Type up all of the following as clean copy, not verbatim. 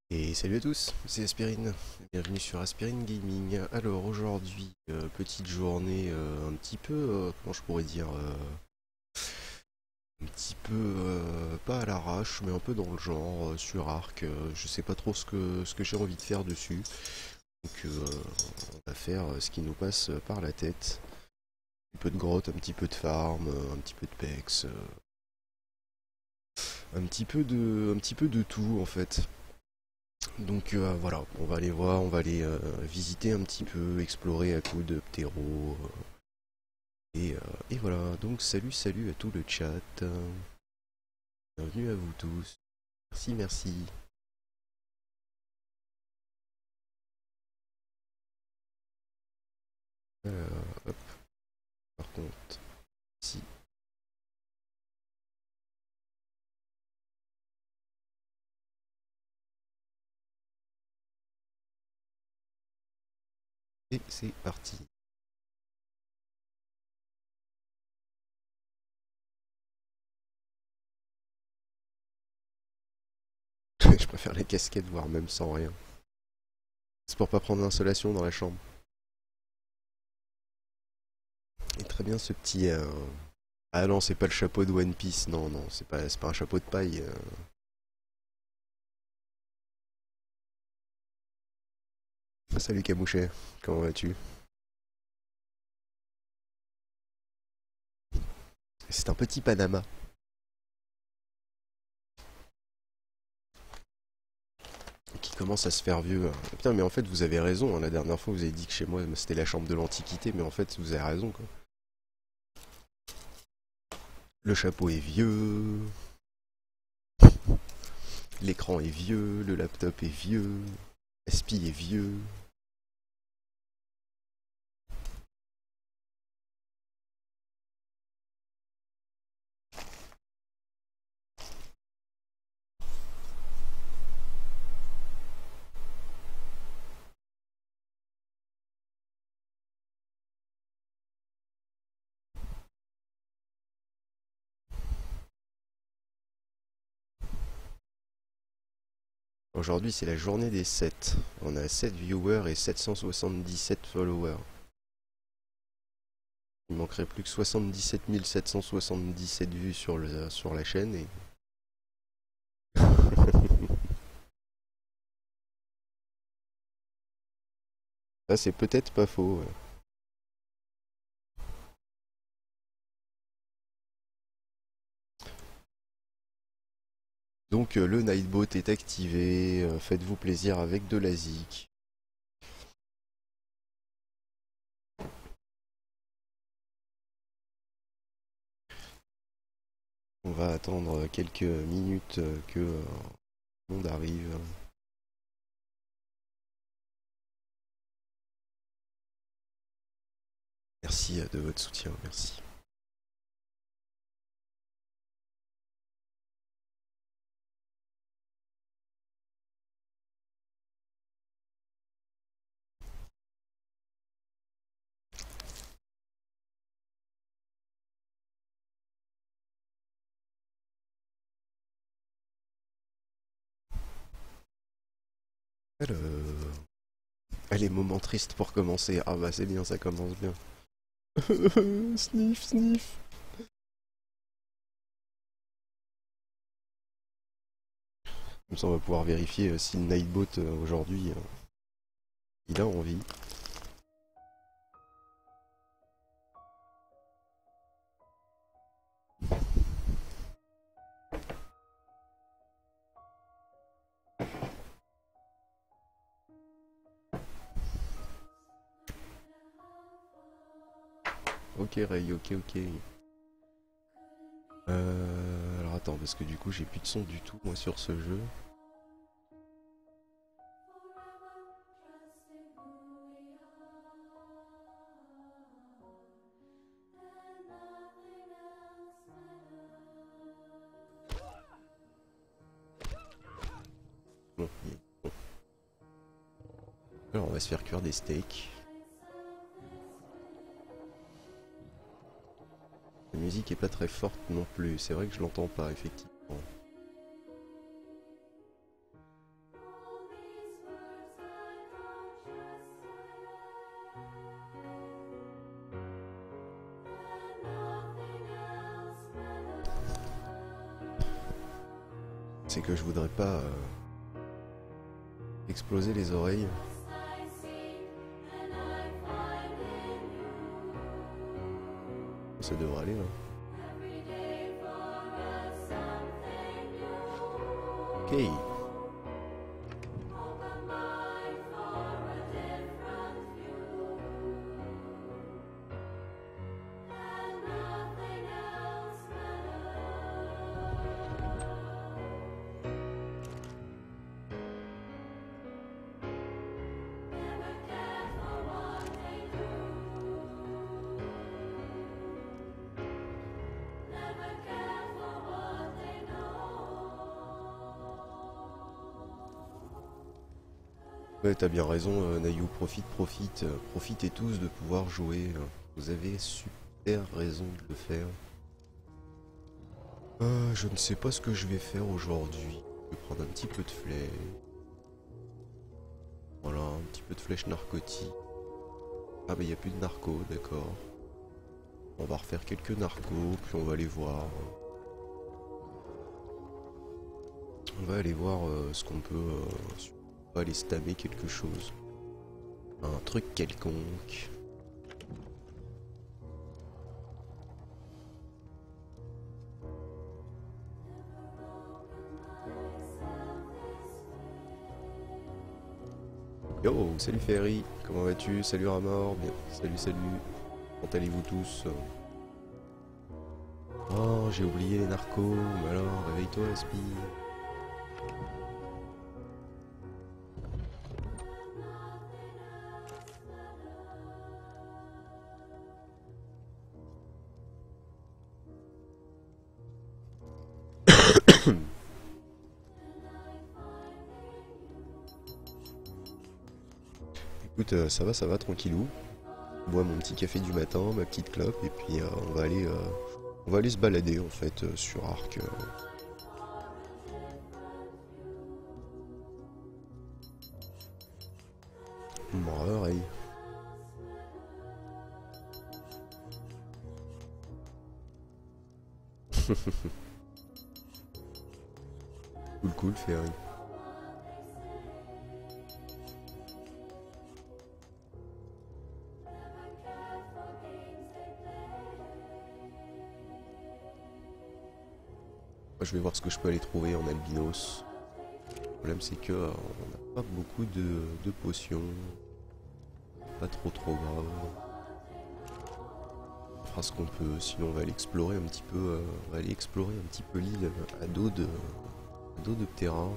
Et salut à tous, c'est Aspirine. Bienvenue sur Aspirine Gaming. Alors aujourd'hui, petite journée un petit peu, comment je pourrais dire, un petit peu, pas à l'arrache, mais un peu dans le genre, sur Arc. Je sais pas trop ce que j'ai envie de faire dessus. Donc on va faire ce qui nous passe par la tête. Un peu de grotte, un petit peu de farm, un petit peu de pex, un petit peu de tout en fait. Donc voilà, on va aller voir, on va aller visiter un petit peu, explorer à coups de ptéro. Et voilà, donc salut à tout le chat. Bienvenue à vous tous. Merci, merci. Hop, par contre, si. Et c'est parti. Je préfère les casquettes, voire même sans rien. C'est pour pas prendre l'insolation dans la chambre. Et très bien ce petit... Ah non, c'est pas le chapeau de One Piece, non, non, c'est pas un chapeau de paille. Salut Camouchet, comment vas-tu? C'est un petit Panama. Qui commence à se faire vieux. Putain, mais en fait, vous avez raison. Hein. La dernière fois, vous avez dit que chez moi, c'était la chambre de l'Antiquité, mais en fait, vous avez raison. Quoi. Le chapeau est vieux, l'écran est vieux, le laptop est vieux, Aspi est vieux. Aujourd'hui, c'est la journée des 7. On a 7 viewers et 777 followers. Il manquerait plus que 77 777 vues sur la chaîne et... Ça, c'est peut-être pas faux. Ouais. Donc, le Nightbot est activé. Faites-vous plaisir avec de la zik. On va attendre quelques minutes que le monde arrive. Merci de votre soutien, merci. Alors... Allez, moment triste pour commencer. Ah bah c'est bien, ça commence bien. Sniff, sniff. Comme ça on va pouvoir vérifier si le Nightbot aujourd'hui il a envie. Ok Ray, ok ok. Alors attends, parce que du coup j'ai plus de son du tout moi sur ce jeu. Bon, bon. Alors on va se faire cuire des steaks. La musique est pas très forte non plus, c'est vrai que je l'entends pas effectivement. C'est que je voudrais pas exploser les oreilles. Ça devrait aller là. Ok. Ouais, t'as bien raison, Nayou, profitez tous de pouvoir jouer. Vous avez super raison de le faire. Je ne sais pas ce que je vais faire aujourd'hui. Je vais prendre un petit peu de flèche. Voilà, un petit peu de flèche narcotique. Ah bah il n'y a plus de narcos, d'accord. On va refaire quelques narcos, puis on va aller voir. On va aller voir ce qu'on peut... on va aller stammer quelque chose. Un truc quelconque. Yo, salut Ferry, comment vas-tu? Salut Ramor, bien, salut. Comment allez-vous tous? Oh, j'ai oublié les narcos, mais alors, réveille-toi, Aspi. Écoute, ça va, tranquillou. Je bois mon petit café du matin, ma petite clope, et puis on va aller se balader en fait sur Arc. Ouais. Cool, Ferry. Je vais voir ce que je peux aller trouver en albinos. Le problème c'est que on n'a pas beaucoup de potions. Pas trop grave. On fera ce qu'on peut, sinon on va aller explorer un petit peu. On va aller explorer un petit peu l'île à dos de Ptera.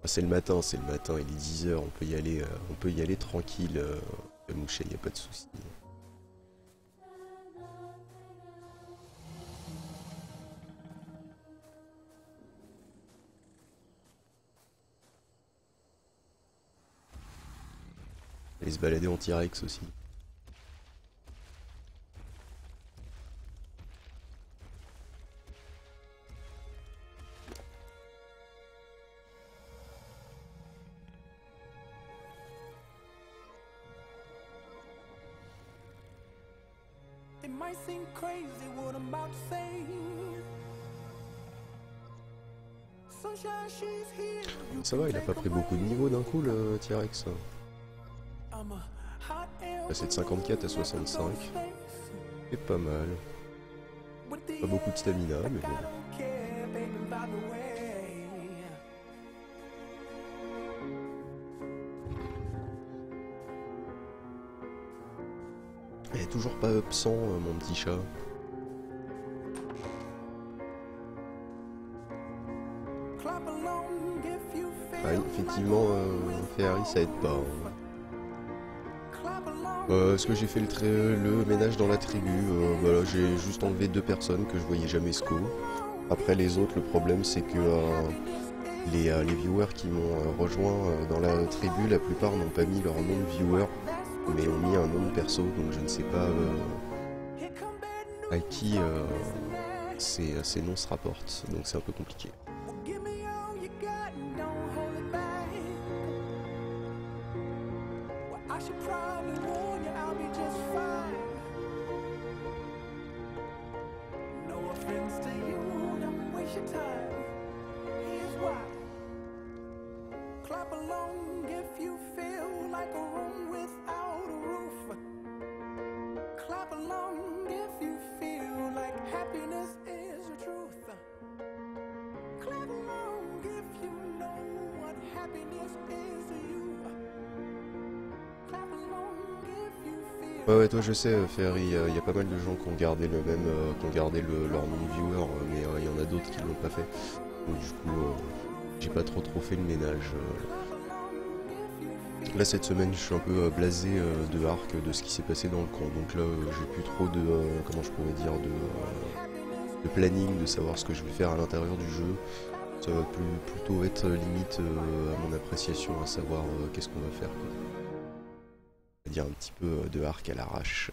C'est le matin, il est 10 h, on peut y aller tranquille, Mouché, y a pas de souci. Aller se balader en T-Rex aussi. Ça va, il a pas pris beaucoup de niveaux d'un coup le T-Rex. Passer de 54 à 65. C'est pas mal. Pas beaucoup de stamina, mais bon. Il est toujours pas up 100, mon petit chat. Ah, effectivement, Ferrari ça aide pas. Hein. Est-ce que j'ai fait le ménage dans la tribu? Voilà, j'ai juste enlevé deux personnes que je voyais jamais SCO. Après les autres, le problème c'est que les viewers qui m'ont rejoint dans la tribu, la plupart n'ont pas mis leur nom de viewer, mais ont mis un nom de perso, donc je ne sais pas à qui ces noms se rapportent, donc c'est un peu compliqué. Clap along if you feel like a room without a roof. Clap along if you feel like happiness is the truth. Clap along if you know what happiness is to you. Clap along if you feel. Ouais, toi je sais, Ferry, il y a pas mal de gens qui ont gardé le même, qui ont gardé leur nom de viewer, mais il y en a d'autres qui l'ont pas fait. Donc du coup, j'ai pas trop fait le ménage. Là cette semaine je suis un peu blasé de Ark, de ce qui s'est passé dans le camp, donc là j'ai plus trop de, comment je pourrais dire, de planning, de savoir ce que je vais faire à l'intérieur du jeu. Ça va plutôt être limite à mon appréciation, à savoir qu'est-ce qu'on va faire, quoi. On va dire un petit peu de Ark à l'arrache.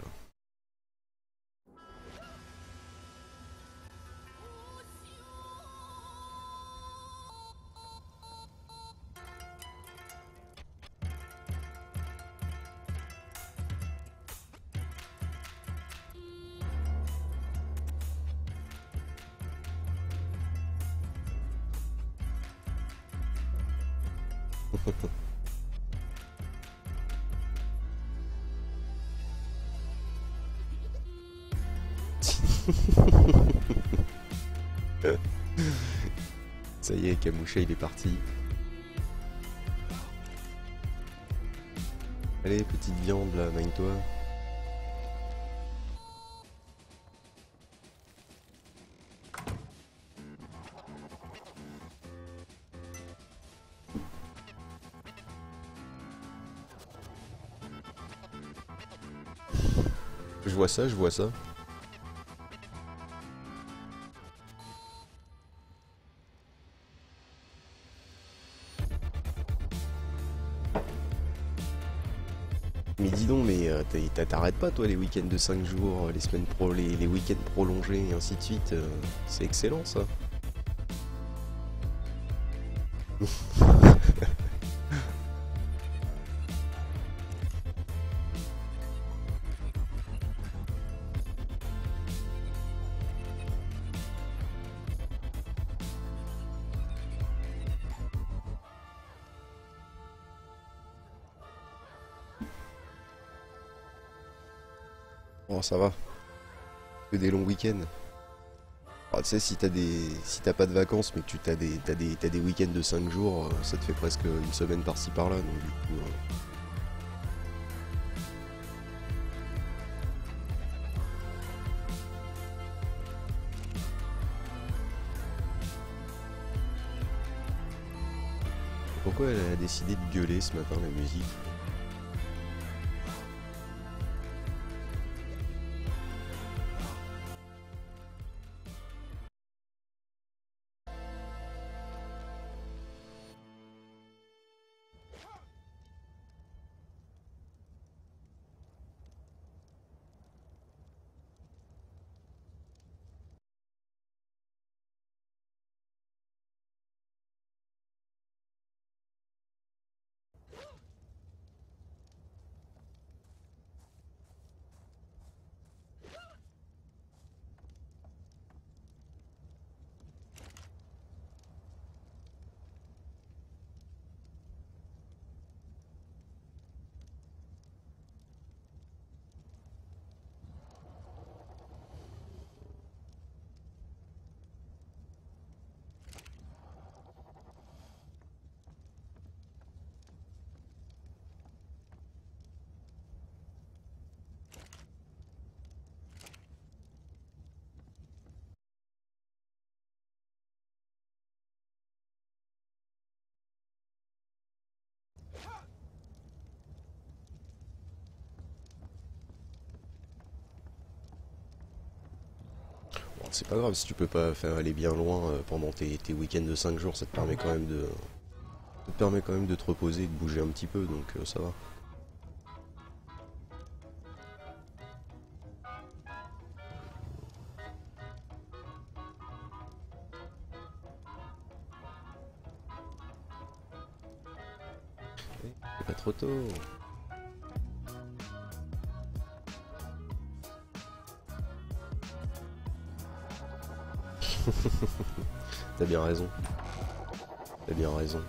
Ça y est, Kamoucha il est parti. Allez, petite viande là, magne-toi. Je vois ça, je vois ça. Mais dis donc, mais t'arrêtes pas toi les week-ends de 5 jours, les semaines pro, les week-ends prolongés et ainsi de suite. C'est excellent ça. Bon, ça va. Que des longs week-ends. Ah, tu sais, si t'as pas de vacances, mais que t'as des week-ends de 5 jours, ça te fait presque une semaine par-ci par-là, donc du coup. Pourquoi elle a décidé de gueuler ce matin, la musique? c'est pas grave si tu peux pas faire aller bien loin pendant tes week-ends de 5 jours, ça te permet quand même de te reposer et de bouger un petit peu, donc ça va. Pas trop tôt. T'as bien raison. T'as bien raison.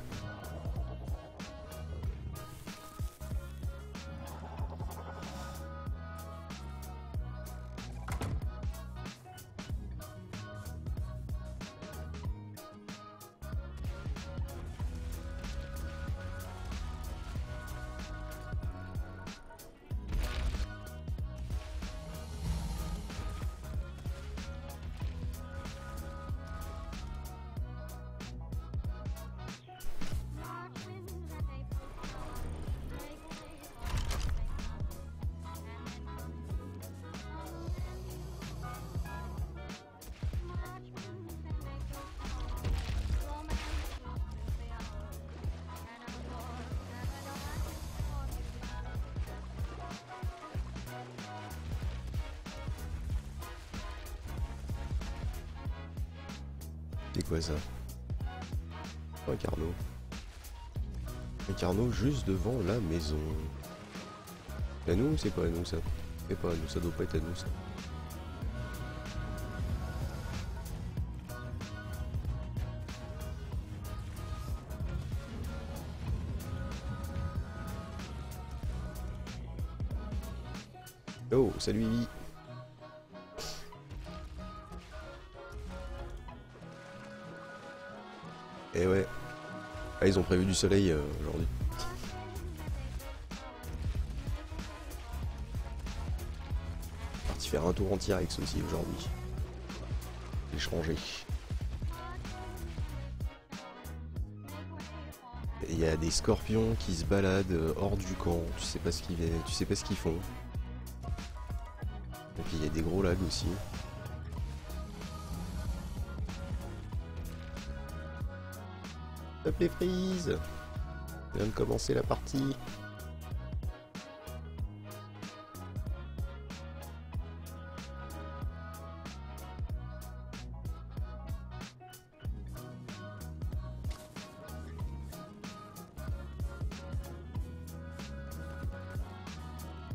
C'est quoi ça? Un Carnot. Un Carnot juste devant la maison. C'est à nous ou c'est pas à nous ça? C'est pas à nous, ça doit pas être à nous ça. Oh, salut Ivy. Et ouais. Ah, ils ont prévu du soleil aujourd'hui. Parti faire un tour en T-Rex aussi aujourd'hui. J'ai changé. Il y a des scorpions qui se baladent hors du camp. Tu sais pas ce qu'ils font. Et puis il y a des gros lags aussi. Hop les frises! On vient de commencer la partie.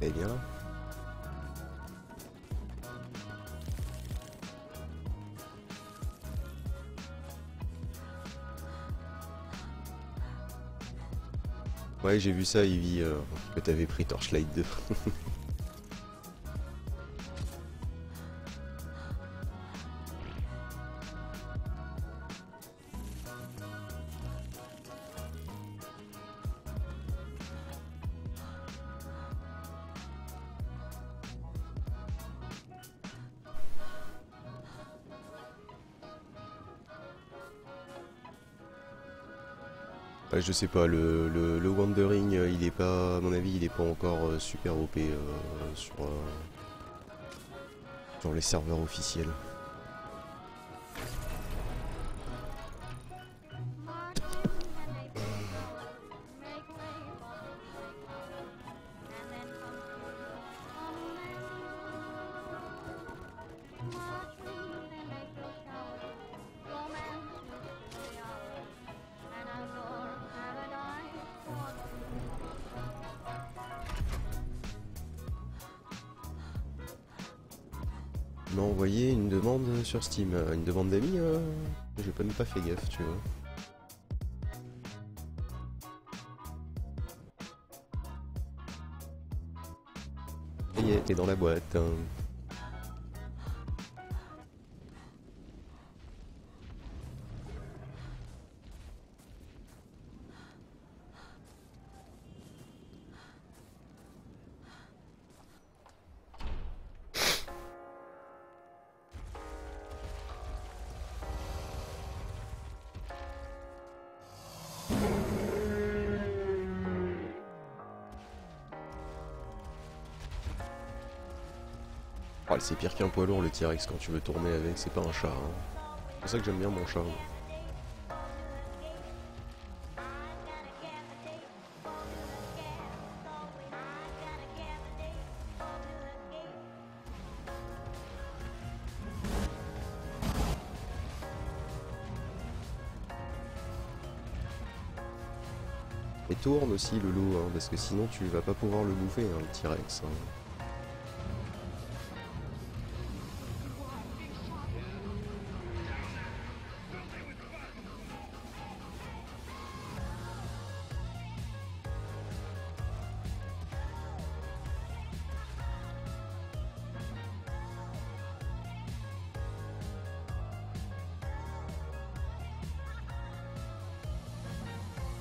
Eh bien. Ouais, j'ai vu ça, Ivy, que t'avais pris Torchlight 2. Ouais, je sais pas, le Wandering, il est pas, à mon avis, il est pas encore super OP sur les serveurs officiels. Il m'a envoyé une demande sur Steam, une demande d'amis, j'ai pas même pas fait gaffe, tu vois. Ça y est, t'es dans la boîte. Hein. Oh, c'est pire qu'un poids lourd le T-Rex quand tu veux tourner avec, c'est pas un chat. Hein. C'est pour ça que j'aime bien mon chat. Moi. Et tourne aussi le loup, hein, parce que sinon tu vas pas pouvoir le bouffer, hein, le T-Rex. Hein.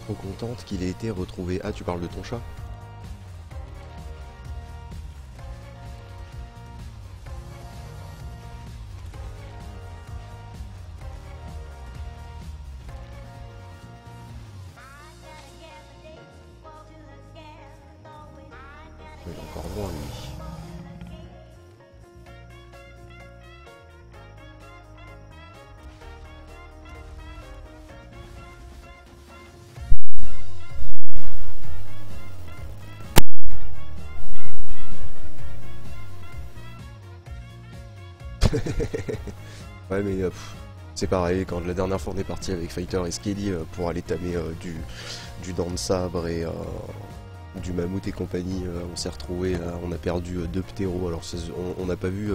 Trop contente qu'il ait été retrouvé. Ah, tu parles de ton chat? Il est encore loin, lui. Ouais, mais c'est pareil, quand la dernière fois on est parti avec Fighter et Skelly pour aller tamer du dent de sabre et du mammouth et compagnie, on s'est retrouvé, on a perdu 2 ptéros. Alors on n'a pas vu,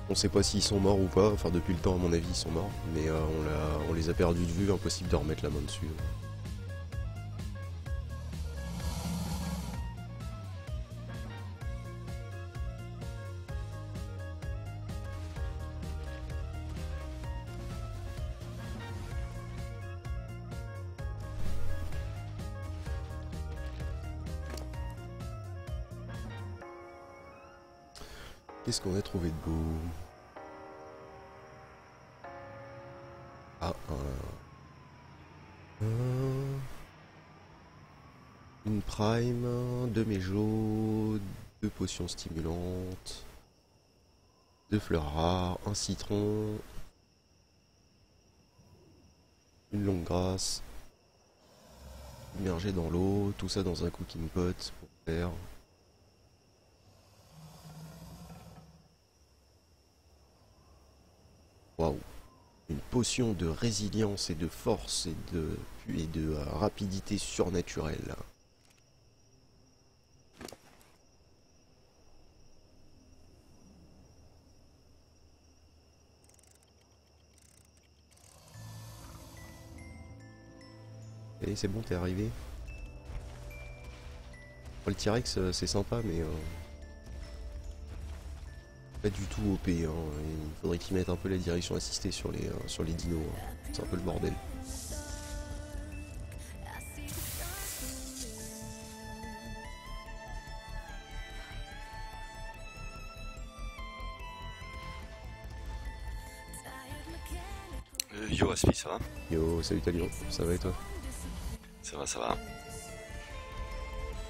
on sait pas s'ils sont morts ou pas, enfin depuis le temps à mon avis ils sont morts, mais on les a perdus de vue, impossible de remettre la main dessus. Qu'est-ce qu'on a trouvé de beau? Ah, une prime, 2 méjos, 2 potions stimulantes, 2 fleurs rares, un citron, une longue grâce, immergé dans l'eau, tout ça dans un cooking pot pour faire. Waouh! Une potion de résilience et de force et de rapidité surnaturelle. Et c'est bon, t'es arrivé. Oh, le T-Rex c'est sympa mais pas du tout OP, hein. Il faudrait qu'ils mettent un peu la direction assistée sur les dinos, hein. C'est un peu le bordel. Yo Aspi, ça va? Yo, salut Talion, ça va et toi? Ça va, ça va.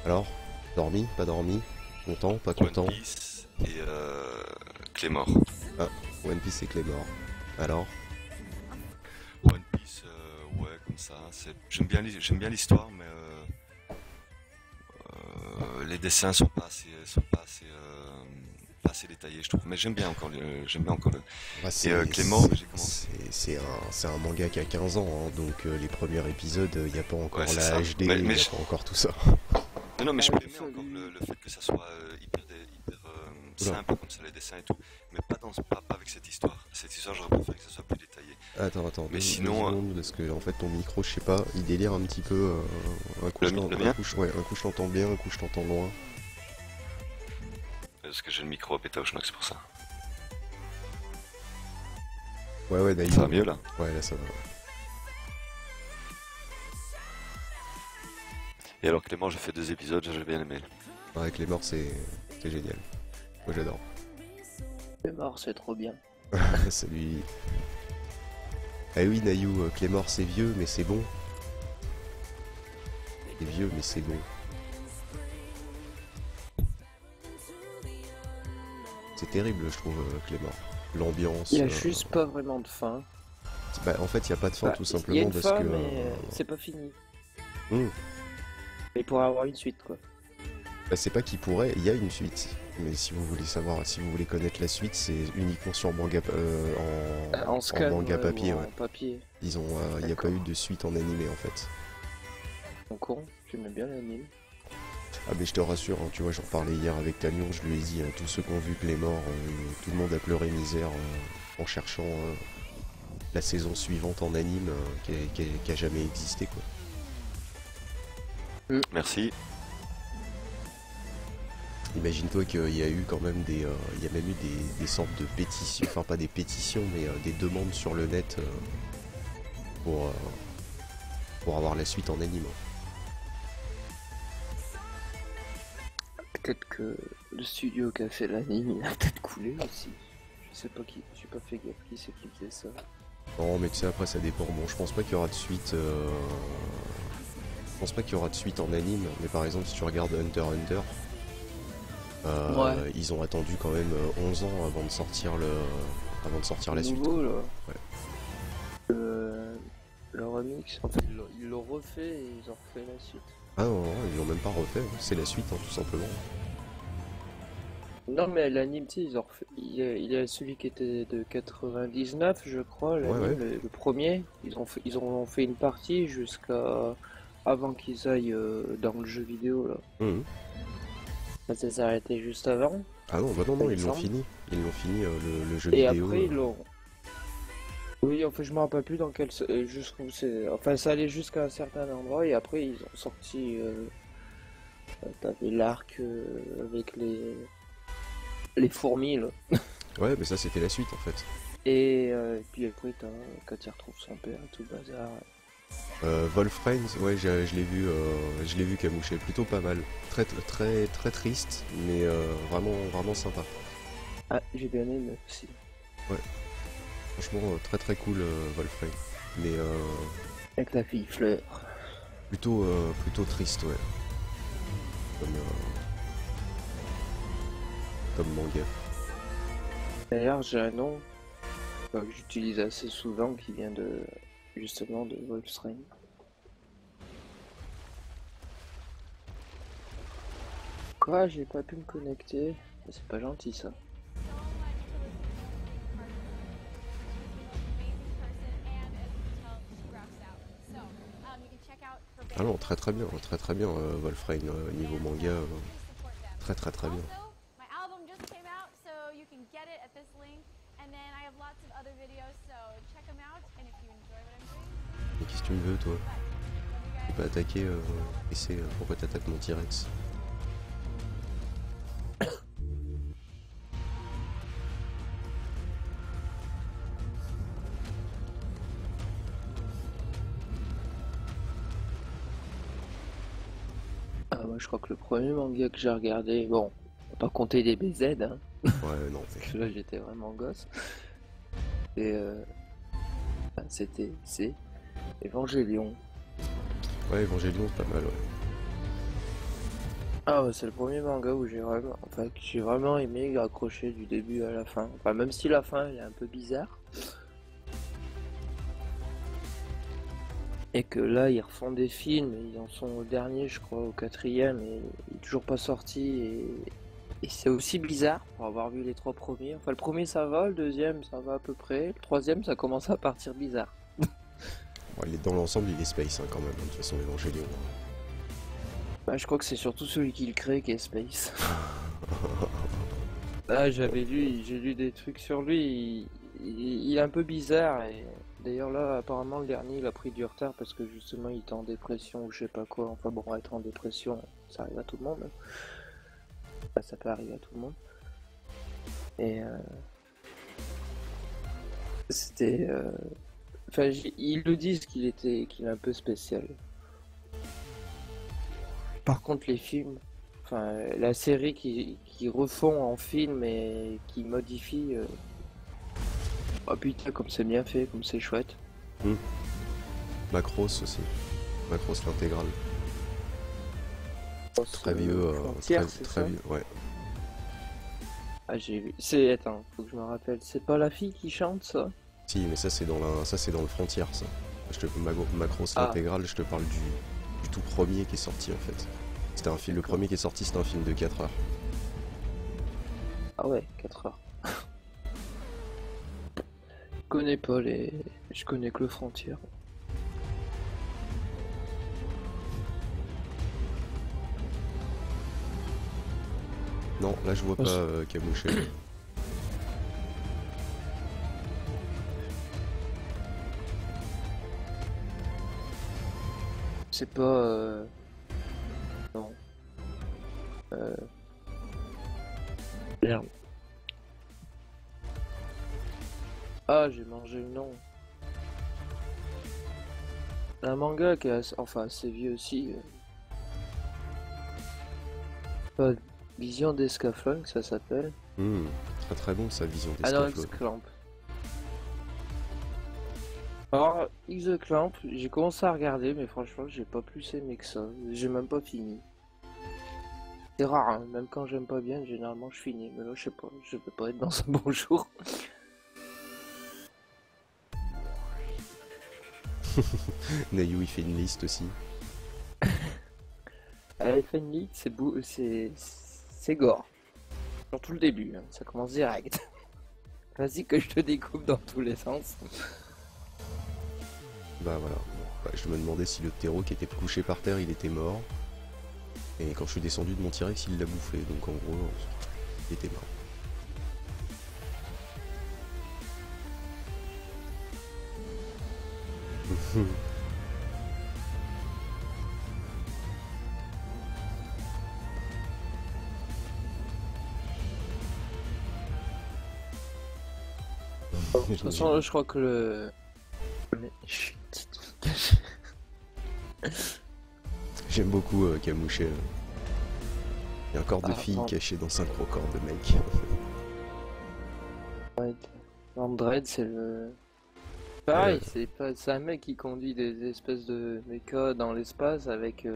Alors, dormi, pas dormi? Content, pas content? One Piece et Claymore. Ah, One Piece et Claymore. Alors? One Piece, ouais, comme ça. J'aime bien l'histoire, mais les dessins sont pas assez détaillés, je trouve. Mais j'aime bien encore le. Bah, Et Claymore, j'ai commencé. C'est un manga qui a 15 ans, hein, donc les premiers épisodes, il n'y a pas encore Ouais, c'est la ça. HD, Mais il n'y a je- pas encore tout ça. Non, mais je peux aimer encore le fait que ça soit hyper Oula. simple comme ça, les dessins et tout. Mais pas avec cette histoire. Cette histoire, j'aurais préféré que ça soit plus détaillé. Attends, Mais deux sinon, secondes, parce que en fait ton micro, je sais pas, il délire un petit peu. Un coup, Le mien un coup je t'entends bien, un coup je t'entends loin. Parce que j'ai le micro à péta au schnock, c'est pour ça. Ouais, d'ailleurs. Ça va mieux là? Ouais, là ça va. Et alors Clément, j'ai fait 2 épisodes, j'ai bien aimé. Avec les morts, c'est génial. Moi j'adore. Le mort, c'est trop bien. Salut. Ah oui, Nayou, Clémor c'est vieux, mais c'est bon. C'est vieux, mais c'est bon. terrible, je trouve, Clément. L'ambiance. Il y a juste pas vraiment de fin. Bah, en fait, il n'y a pas de fin, Bah, tout il y a simplement une parce fin, que. mais c'est pas fini. Hmm. Mais pour avoir une suite, quoi. Bah, c'est pas qu'il pourrait, il y a une suite. Mais si vous voulez savoir, si vous voulez connaître la suite, c'est uniquement sur manga, En scan, manga ouais, papier. ou Ouais. en papier. Ils ont, il n'y a pas eu de suite en animé en fait. Mon con, j'aimais bien l'anime. Ah mais je te rassure, hein, tu vois, j'en parlais hier avec Talion, je lui ai dit, tous ceux qui ont vu Playmore, tout le monde a pleuré misère en cherchant la saison suivante en anime qui a jamais existé quoi. Merci. Imagine-toi qu'il y a eu quand même il y a même eu des sortes de pétitions, enfin pas des pétitions, mais des demandes sur le net pour avoir la suite en anime. Peut-être que le studio qui a fait l'anime, il a peut-être coulé aussi. Je sais pas qui, j'ai pas fait gaffe qui c'est qui faisait ça. Non mais tu sais après ça dépend, bon je pense pas qu'il y aura de suite je pense pas qu'il y aura de suite en anime, mais par exemple si tu regardes Hunter x Hunter, Ouais. ils ont attendu quand même 11 ans avant de sortir la suite. Nouveau, là. Ouais. Le remix, en fait, ils l'ont refait et ils ont refait la suite. Ah non, non, ils l'ont même pas refait, c'est la suite hein, tout simplement. Non, mais l'anime, tu sais, ils ont refait. Il y a celui qui était de 99, je crois, l'anime, Ouais. le premier. Ils ont fait une partie jusqu'à avant qu'ils aillent dans le jeu vidéo, là. Mhm. Ça s'est arrêté juste avant. Ah non, bah non, Il me ils l'ont semble. fini. Ils l'ont fini le jeu Et vidéo. après, ils l'ont. Oui, en fait, je me rappelle plus dans quel. Jusqu'où c'est. Enfin, ça allait jusqu'à un certain endroit et après, ils ont sorti. T'avais l'arc avec les fourmis, là. Ouais, mais ça c'était la suite en fait. Et puis après, quand il retrouve son père, tout le bazar. Wolfrain, ouais, je l'ai vu camouché, plutôt pas mal. Très triste, mais vraiment sympa. Ah, j'ai bien aimé aussi. Franchement, très cool Wolfrain. Mais Avec la fille fleur. plutôt triste, ouais. Comme manga. D'ailleurs, j'ai un nom que j'utilise assez souvent qui vient justement de Wolfsrain. Quoi, j'ai pas pu me connecter? C'est pas gentil ça. Ah non, très bien Wolfrain niveau manga, très bien. My album just came out, so you can get it at this link. And then I have lots of other videos, so check them out. And if you enjoy what I'm doing, Mais qu'est-ce que tu me veux toi? love Tu peux pas attaquer PC, pourquoi t'attaques mon T-Rex? Ah, moi je crois que le premier manga que j'ai regardé, bon, on va pas compter les BZ, hein, Ouais, non, parce que là j'étais vraiment gosse. Et c'est Evangelion. ouais, Evangelion c'est pas mal, ouais. Ah ouais, c'est le premier manga où j'ai vraiment aimé accrocher du début à la fin. Enfin, même si la fin elle est un peu bizarre. Et que là, ils refont des films, ils en sont au dernier, je crois, au quatrième, et il est toujours pas sorti. Et c'est aussi bizarre pour avoir vu les trois premiers. Enfin, le premier ça va, le deuxième ça va à peu près, le troisième ça commence à partir bizarre. Ouais, dans l'ensemble il est space hein, quand même, de toute façon Evangelion. Bah, je crois que c'est surtout celui qui le crée qui est Space. Ah, j'ai lu des trucs sur lui, il est un peu bizarre. Et d'ailleurs là, apparemment le dernier il a pris du retard parce que justement il était en dépression ou je sais pas quoi. Enfin bon, être en dépression, ça arrive à tout le monde. Enfin, ça peut arriver à tout le monde. Et c'était... Enfin, ils le disent qu'il est un peu spécial. Par contre, les films, enfin, la série qui refont en film et qui modifie, oh putain, comme c'est bien fait, comme c'est chouette. Macross aussi. Macross l'intégrale. Très vieux, Frontières, c'est très ça. vieux, ouais. Ah, j'ai vu. C'est. Attends, faut que je me rappelle. C'est pas la fille qui chante ça? Si, mais ça c'est dans le Frontier, ça. Macross Ah. l'intégrale, je te parle du tout premier qui est sorti en fait. C'était un film, le premier qui est sorti, c'était un film de 4 heures. Ah ouais, 4 heures. Je connais pas les. Je connais que le Frontier. Non, là je vois Oh, pas c'est- Camouché. C'est pas. Non. Euh... Merde. Ah, j'ai mangé le nom. Un manga qui est assez vieux aussi. Vision d'Escaflowne, ça s'appelle. Très très bon sa vision des Ah non, Scaflowne. X-Clamp. Alors, X-Clamp, j'ai commencé à regarder, mais franchement, j'ai pas plus aimé que ça. J'ai même pas fini. C'est rare, hein. Même quand j'aime pas bien, généralement je finis. Mais là, je sais pas, je peux pas être dans un bon jour. Nayu il fait une liste aussi. FNL, c'est gore. Surtout le début, hein. Ça commence direct. Vas-y que je te découpe dans tous les sens. Bah voilà. Bah, je me demandais si le terreau qui était couché par terre il était mort. Et quand je suis descendu de mon T-Rex il l'a bouffé. Donc en gros il était mort. De toute façon, là, je crois que le. Chut. J'aime beaucoup Camouché. Il y a un corps de Ah, fille non. caché dans un gros corps de mec. Ouais, Android, c'est le. Pareil, Ouais. c'est un mec qui conduit des espèces de mechas dans l'espace avec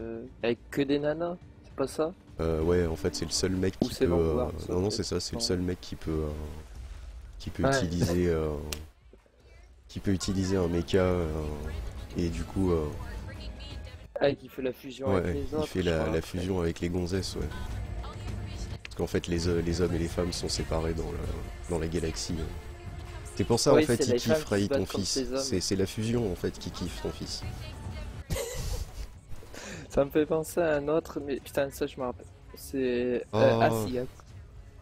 que des nanas, c'est pas ça? Ouais, en fait c'est le seul mec Ou qui c'est peut. Vanguard, ça, Non non peut-être. c'est ça, c'est le Non. seul mec qui peut Ouais. utiliser un mecha et du coup Ah, qui fait la fusion avec ouais, les il autres. fait je crois, la après. fusion avec les gonzesses, ouais. Parce qu'en fait les hommes et les femmes sont séparés dans la galaxie. C'est pour ça Oui, en fait c'est il les femmes kiffe qui Ray se battent ton contre fils. les hommes. C'est la fusion en fait qui kiffe ton fils. Ça me fait penser à un autre, mais putain, ça je me rappelle. C'est. Oh. Si,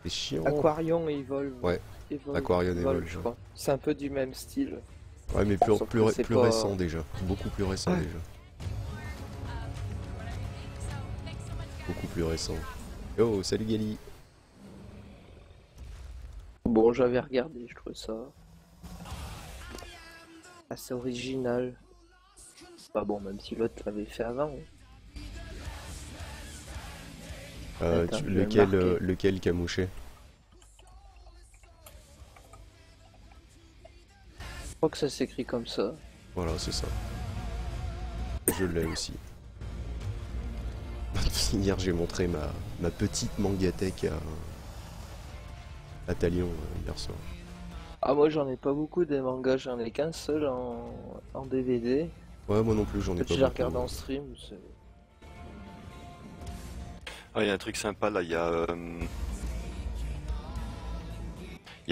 C'est chiant. Aquarion et Evolve. Ouais. Aquarion et Evolve, je ouais. crois. C'est un peu du même style. Ouais mais Sauf que c'est plus pas- récent déjà. Beaucoup plus récent Ouais. déjà. Beaucoup plus récent. Oh salut Gali. Bon, j'avais regardé, je trouvais ça assez original. Pas bon, même si l'autre l'avait fait avant. Attends, je vais marquer. Lequel Camouché? Je crois que ça s'écrit comme ça. Voilà, c'est ça. Je l'ai aussi. Hier, j'ai montré ma petite mangatech à Talion hier soir. Ah, moi j'en ai pas beaucoup des mangas, j'en ai qu'un seul en DVD. Ouais, moi non plus, j'en ai pas Je l'ai regardé beaucoup. en stream. Ah, il y a un truc sympa là, il y a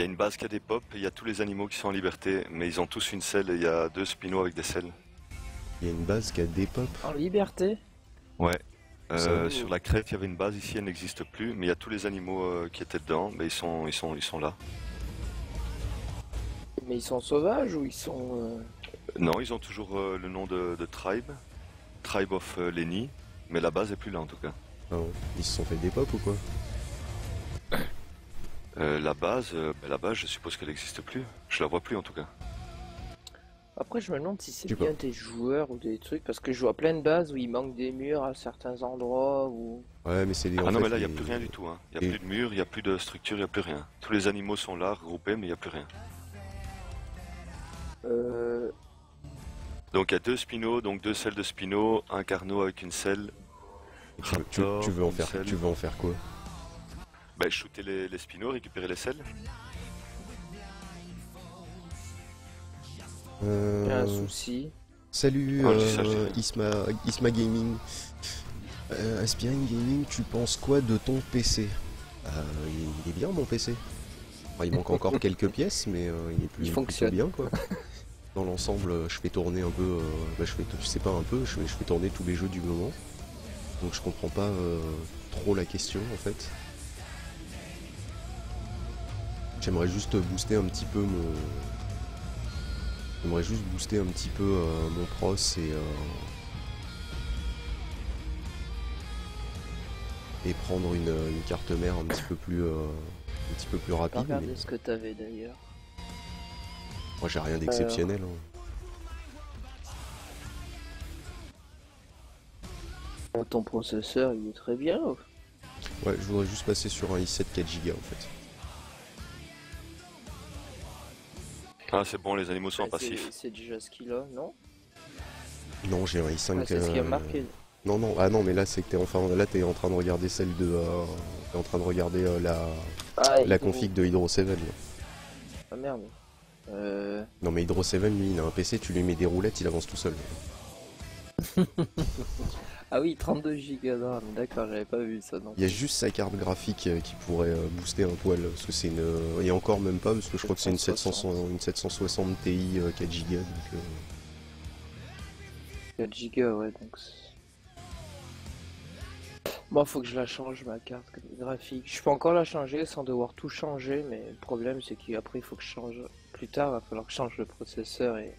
une base qui a des pops, et il y a tous les animaux qui sont en liberté, mais ils ont tous une selle et il y a 2 spinos avec des selles. Il y a une base qui a des pop. En liberté? Ouais. Ça. Sur la crête, il y avait une base, ici elle n'existe plus, mais il y a tous les animaux qui étaient dedans, mais ils sont là. Mais ils sont sauvages ou ils sont. Non, ils ont toujours le nom de Tribe, Tribe of Lenny, mais la base est plus là en tout cas. Ah ouais. Ils se sont fait des pop ou quoi? La base, je suppose qu'elle n'existe plus. Je la vois plus en tout cas. Après, je me demande si c'est Je sais bien pas. des joueurs ou des trucs, parce que je vois plein de bases où il manque des murs à certains endroits ou. Ouais, mais c'est des. Ah en non, fait, mais là, il n'y a les- plus rien du tout. Hein. Il n'y et- a plus de mur, il n'y a plus de structure, il n'y a plus rien. Tous les animaux sont là, regroupés, mais il n'y a plus rien. Euh, Donc il y a 2 spinos, donc 2 selles de spinos, un carnot avec une selle. Tu veux en une faire, selle. tu veux en faire quoi? Bah, shooter les spinos, récupérer les selles. J'ai un souci. Salut Ah, je dis ça, je dis Isma Gaming. Aspiring Gaming, tu penses quoi de ton PC? Il est bien mon PC. Enfin, il manque encore quelques pièces, mais il est plutôt fonctionne. bien quoi. Dans l'ensemble, je fais tourner un peu, je sais pas un peu, je fais tourner tous les jeux du moment. Donc je comprends pas trop la question en fait. J'aimerais juste booster un petit peu mon. J'aimerais juste booster un petit peu mon pros et prendre une carte mère un petit peu plus Pas rapide. regarder Mais ce que t'avais d'ailleurs. moi j'ai rien d'exceptionnel. Hein. Ton processeur, il est très bien. Ouais, je voudrais juste passer sur un i7 4 Go en fait. Ah, c'est bon, les animaux sont en Ouais, passif. c'est déjà ce qu'il a, non? Non, j'ai un i5. Ah, c'est ce qui a marqué. Non, non, ah non, mais là c'est que t'es en train de regarder celle de. T'es en train de regarder Ah, la Hydro. config de Hydro 7. Là. Ah merde. Non, mais Hydro 7, lui, il a un PC, tu lui mets des roulettes, il avance tout seul. Ah oui, 32 Go de RAM, d'accord, j'avais pas vu ça non. Il y a juste sa carte graphique qui pourrait booster un poil, parce que c'est une. Et encore même pas, parce que je crois que c'est une 760 Ti 4 Go, donc. 4 Go, ouais, donc. Moi, faut que je la change, ma carte graphique. Je peux encore la changer sans devoir tout changer, mais le problème, c'est qu'après, il faut que je change. Plus tard, il va falloir que je change le processeur et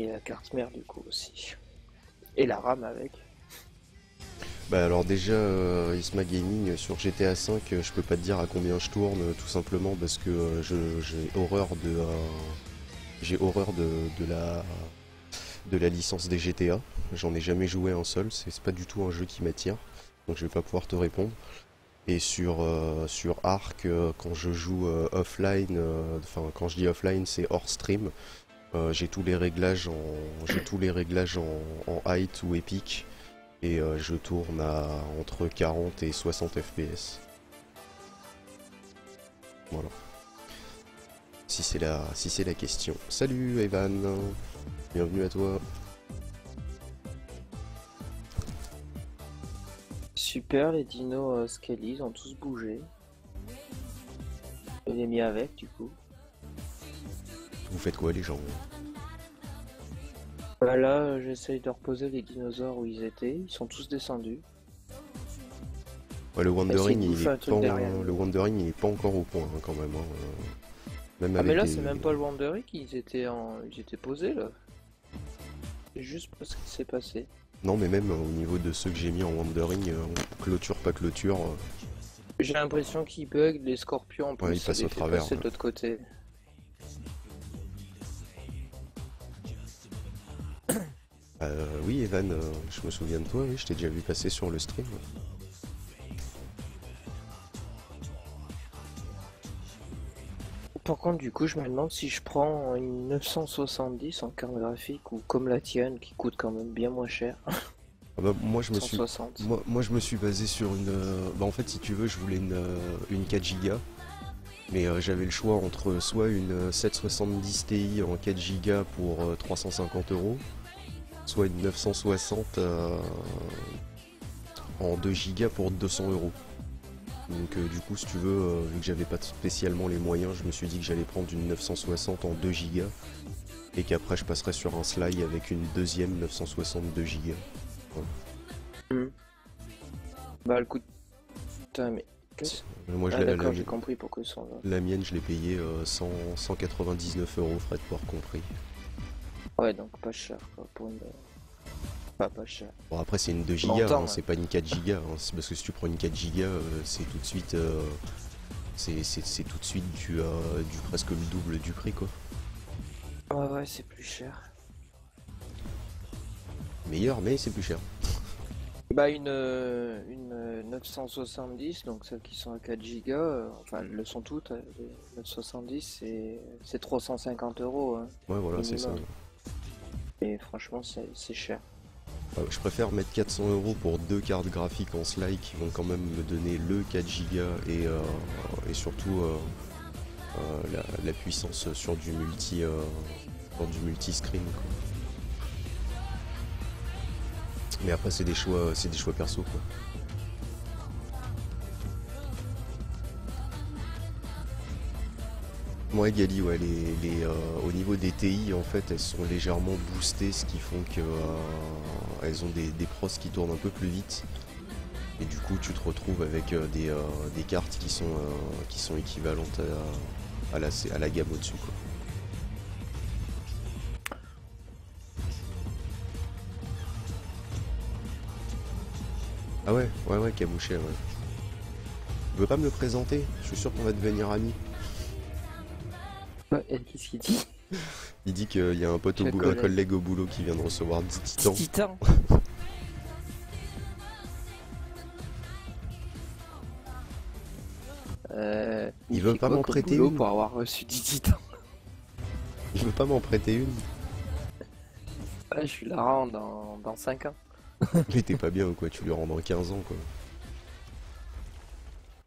la carte mère, du coup, aussi. Et la RAM avec. Bah alors déjà, Isma Gaming sur GTA V, je peux pas te dire à combien je tourne, tout simplement parce que j'ai horreur de la licence des GTA. J'en ai jamais joué un seul, c'est pas du tout un jeu qui m'attire, donc je vais pas pouvoir te répondre. Et sur Ark, quand je joue offline, enfin quand je dis offline, c'est hors stream. J'ai tous les réglages en height ou epic et je tourne à entre 40 et 60 fps. Voilà. Si c'est la question. Salut Evan, bienvenue à toi. Super, les dinos Skelly, ils ont tous bougé. Je les mis avec, du coup. Vous faites quoi les gens? Bah là, j'essaye de reposer les dinosaures où ils étaient. Ils sont tous descendus. Ouais, le Wandering, Essayer de bouffer un truc derrière. le Wandering il est pas encore au point hein, quand même. Hein. Même Ah mais avec là, des- c'est même pas le Wandering, ils étaient posés là. C'est juste pas ce qui s'est passé. Non mais même au niveau de ceux que j'ai mis en Wandering, clôture pas clôture, J'ai l'impression qu'ils bug, les scorpions en plus, Ouais, ils ça passent les au fait travers, passer ouais. de l'autre côté. oui Evan, je me souviens de toi, oui, je t'ai déjà vu passer sur le stream. Par contre, du coup, je me demande si je prends une 970 en carte graphique ou comme la tienne qui coûte quand même bien moins cher. Ah bah, moi je me suis 160. moi je me suis basé sur une bah en fait si tu veux je voulais une 4 Go mais j'avais le choix entre soit une 770 Ti en 4 Go pour 350 €, soit une 960 en 2 Go pour 200 €. Donc du coup si tu veux vu que j'avais pas spécialement les moyens, je me suis dit que j'allais prendre une 960 en 2 Go et qu'après je passerais sur un slide avec une deuxième 962 Go. Bah, le coup. Putain, mais. Moi je Ah, l'ai- d'accord, j'ai compris pourquoi ils sont là. La mienne, je l'ai payé 199 €, frais de port compris. Ouais, donc pas cher quoi, pour une. Pas cher. Bon, après, c'est une 2 Go, Longtemps, hein, ouais. c'est pas une 4 Go. Hein, c'est parce que si tu prends une 4 Go, c'est tout de suite. C'est tout de suite du presque le double du prix, quoi. Ouais, c'est plus cher. Meilleur, mais c'est plus cher. Bah, une 970, donc celles qui sont à 4 Go, enfin, elles le sont toutes, les 970, c'est 350 €. Hein. Ouais, voilà, c'est ça. Minimum. Et franchement, c'est cher. Je préfère mettre 400 € pour 2 cartes graphiques en slide qui vont quand même me donner le 4 Go et surtout la puissance sur du multi-screen. Mais après c'est des choix perso quoi. Ouais Gali, ouais, au niveau des TI en fait elles sont légèrement boostées, ce qui font que elles ont des pros qui tournent un peu plus vite. Et du coup tu te retrouves avec des cartes qui sont équivalentes à la gamme au-dessus quoi. Ah ouais, Camouchet, ouais. Tu veux pas me le présenter? Je suis sûr qu'on va devenir amis. Ouais, et qu'est-ce qu'il dit? Il dit qu'il y a un pote un collègue au boulot qui vient de recevoir 10 titans. 10 titans. Il veut pas m'en prêter une pour avoir reçu 10 titans. Il veut pas m'en prêter une? Ouais, je lui la rends dans 5 ans. Mais t'es pas bien ou quoi? Tu lui rends dans 15 ans quoi.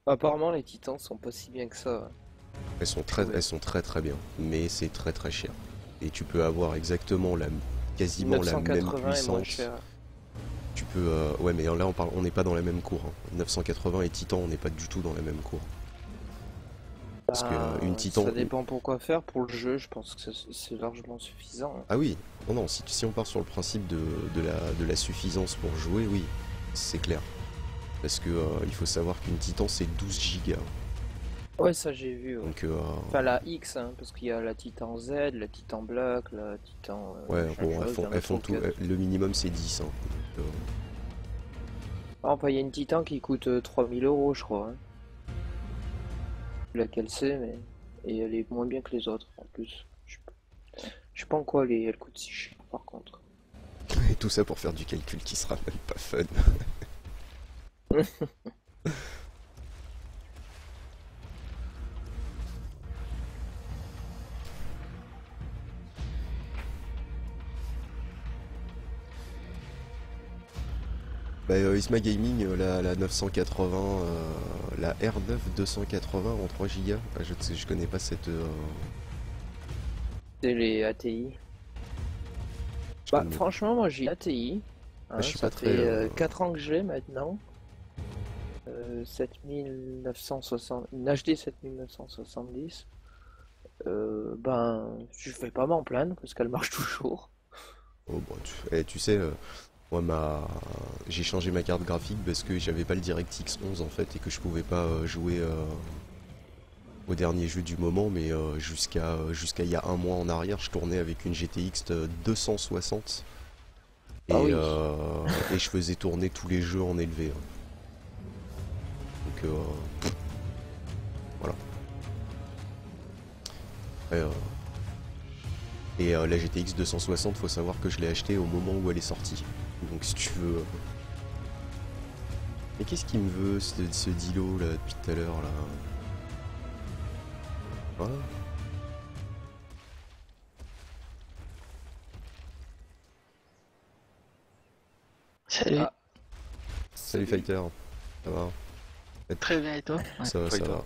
Apparemment les titans sont pas si bien que ça. Elles sont très bien, mais c'est très très cher. Et tu peux avoir exactement quasiment la même 980 est moins puissance. cher. Tu peux ouais mais là on n'est pas dans la même cour. 980 et Titan, on n'est pas du tout dans la même cour. Parce que une Titan. Ça dépend pour quoi faire. Pour le jeu, je pense que c'est largement suffisant. Ah oui, non, si on part sur le principe de la suffisance pour jouer, oui, c'est clair. Parce que il faut savoir qu'une Titan c'est 12 gigas. Ouais, ça j'ai vu. Ouais. Donc, enfin la X, hein, parce qu'il y a la Titan Z, la Titan Black, la Titan. Ouais, bon, elles font tout. Le minimum c'est 10. Hein. Enfin, il y a une Titan qui coûte 3000 €, je crois. Hein. Laquelle c'est, mais. Et elle est moins bien que les autres en plus. Je sais pas en quoi elle coûte si cher par contre. Et tout ça pour faire du calcul qui sera même pas fun. Bah, Isma Gaming, la 980, la R9 280 en 3 Go. Ah, je connais pas cette. C'est les ATI. Bah, franchement, moi j'ai ATI. Hein, je suis ça pas fait très, 4 ans que j'ai maintenant. 7960, une HD 7970. Ben, je vais pas m'en plaindre parce qu'elle marche toujours. Oh, bon, tu sais, moi j'ai changé ma carte graphique parce que j'avais pas le DirectX 11 en fait et que je pouvais pas jouer au dernier jeu du moment, mais jusqu'à il y a un mois en arrière, je tournais avec une GTX 260 et, Ah oui. et je faisais tourner tous les jeux en élevé. Hein. Donc voilà. Et la GTX 260, faut savoir que je l'ai acheté au moment où elle est sortie. Donc si tu veux... Mais qu'est-ce qu'il me veut ce Dilo là depuis tout à l'heure là? Voilà. Salut. Ah. Salut Fighter, ça va? Très bien et toi? Ça va, ça va.